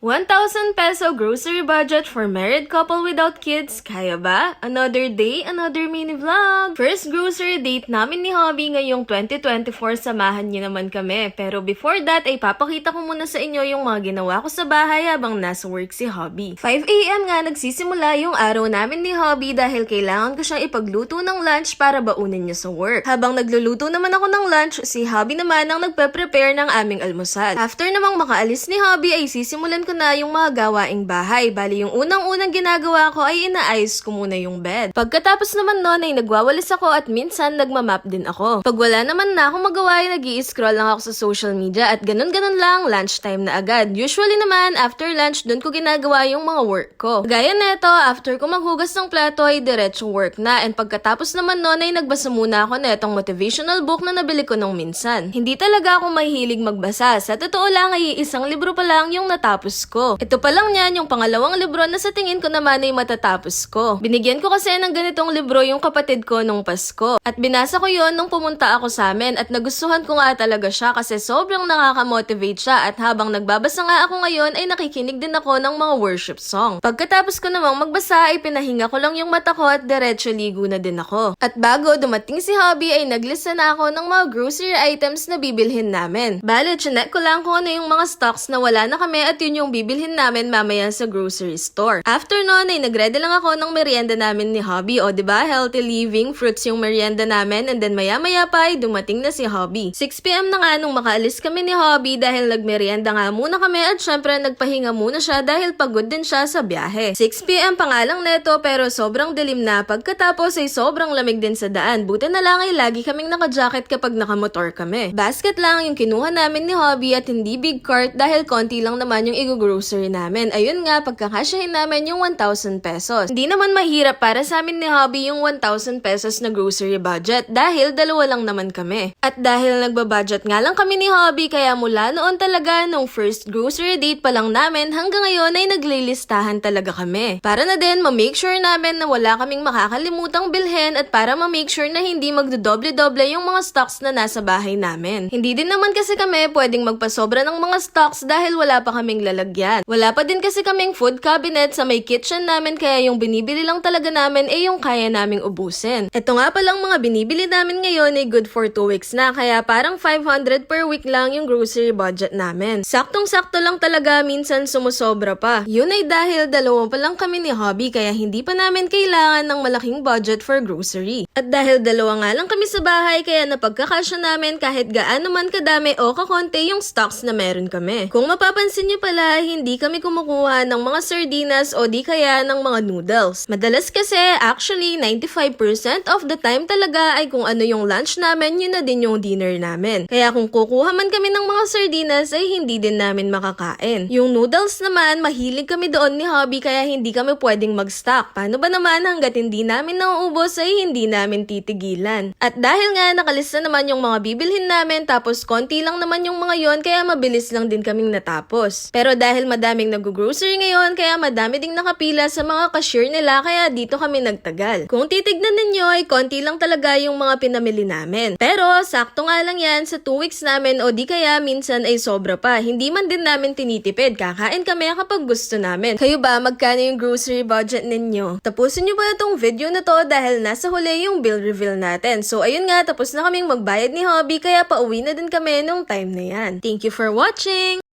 1,000 peso grocery budget for married couple without kids. Kaya ba? Another day, another mini vlog. First grocery date namin ni Hobby ngayong 2024. Samahan niyo naman kami. Pero before that, ay papakita ko muna sa inyo yung mga ginawa ko sa bahay habang nasa work si Hobby. 5 AM nga nagsisimula yung araw namin ni Hobby dahil kailangan ko siyang ipagluto ng lunch para baunin niya sa work. Habang nagluluto naman ako ng lunch, si Hobby naman ang nagpe-prepare ng aming almusal. After namang makaalis ni Hobby ay sisimulan ko na yung mga gawaing bahay. Bali yung unang-unang ginagawa ko ay inaayos ko muna yung bed. Pagkatapos naman nun ay nagwawalis ako at minsan nagmamap din ako. Pag wala naman na akong magawa ay nag-i-scroll lang ako sa social media at ganun-ganun lang lunchtime na agad. Usually naman after lunch dun ko ginagawa yung mga work ko. Gaya neto, after ko maghugas ng plato ay diretso work na, and pagkatapos naman nun ay nagbasa muna ako netong motivational book na nabili ko nung minsan. Hindi talaga ako mahilig magbasa. Sa totoo lang ay isang libro pa lang yung natapos ko. Ito pa lang yan, yung pangalawang libro na sa tingin ko naman ay matatapos ko. Binigyan ko kasi ng ganitong libro yung kapatid ko nung Pasko. At binasa ko yon nung pumunta ako sa amin at nagustuhan ko nga talaga siya kasi sobrang nakaka-motivate siya, at habang nagbabasa nga ako ngayon ay nakikinig din ako ng mga worship song. Pagkatapos ko namang magbasa ay pinahinga ko lang yung mata ko at diretso ligo na din ako. At bago dumating si Hobby ay naglista na ako ng mga grocery items na bibilhin namin. Bale, chinek ko lang kung ano yung mga stocks na wala na kami at yun yung bibilhin namin mamaya sa grocery store. After nun ay nagready lang ako ng merienda namin ni Hobby. O diba, healthy living, fruits yung merienda namin, and then maya-maya pa ay dumating na si Hobby. 6 PM na nga nung makaalis kami ni Hobby dahil nagmerienda nga muna kami at syempre nagpahinga muna siya dahil pagod din siya sa biyahe. 6 PM pa nga lang neto pero sobrang dilim na, pagkatapos ay sobrang lamig din sa daan. Buti na lang ay lagi kaming naka-jacket kapag nakamotor kami. Basket lang yung kinuha namin ni Hobby at hindi big cart dahil konti lang naman yung i-grocery namin. Ayun nga, pagkakasyahin namin yung 1,000 pesos. Hindi naman mahirap para sa amin ni Hobby yung 1,000 pesos na grocery budget dahil dalawa lang naman kami. At dahil nagbabudget nga lang kami ni Hobby, kaya mula noon talaga nung first grocery date pa lang namin hanggang ngayon ay naglilistahan talaga kami. Para na din ma-make sure namin na wala kaming makakalimutang bilhin at para ma-make sure na hindi magdodoble-doble yung mga stocks na nasa bahay namin. Hindi din naman kasi kami pwedeng magpasobra ng mga stocks dahil wala pa kaming lalagyan. Wala pa din kasi kaming food cabinet sa may kitchen namin, kaya yung binibili lang talaga namin ay yung kaya naming ubusin. Ito nga palang mga binibili namin ngayon ay good for 2 weeks na, kaya parang 500 per week lang yung grocery budget namin. Saktong-sakto lang talaga, minsan sumusobra pa. Yun ay dahil dalawa pa lang kami ni Hobby kaya hindi pa namin kailangan ng malaking budget for grocery. At dahil dalawa nga lang kami sa bahay kaya napagkakasya namin kahit gaano man kadami o kakonti yung stocks na meron kami. Kung mapapansin nyo pala, hindi kami kumukuha ng mga sardinas o di kaya ng mga noodles. Madalas kasi, actually 95% of the time talaga ay kung ano yung lunch namin, yun na din yung dinner namin. Kaya kung kukuha man kami ng mga sardinas ay hindi din namin makakain. Yung noodles naman, mahilig kami doon ni Hobby kaya hindi kami pwedeng mag-stock. Paano ba naman hanggat hindi namin nauubos ay hindi namin titigilan. At dahil nga nakalista naman yung mga bibilhin namin tapos konti lang naman yung mga yon kaya mabilis lang din kaming natapos. Pero dahil madaming nag-grocery ngayon kaya madami ding nakapila sa mga cashier nila kaya dito kami nagtagal. Kung titignan ninyo ay konti lang talaga yung mga pinamili namin. Pero sakto nga lang yan sa 2 weeks namin o di kaya minsan ay sobra pa. Hindi man din namin tinitipid. Kakain kami kapag gusto namin. Kayo ba, magkano yung grocery budget ninyo? Tapusin nyo ba itong video na to dahil nasa huli yung bill reveal natin. So ayun nga, tapos na kaming magbayad ni Hobby kaya pauwi na din kami nung time na yan. Thank you for watching!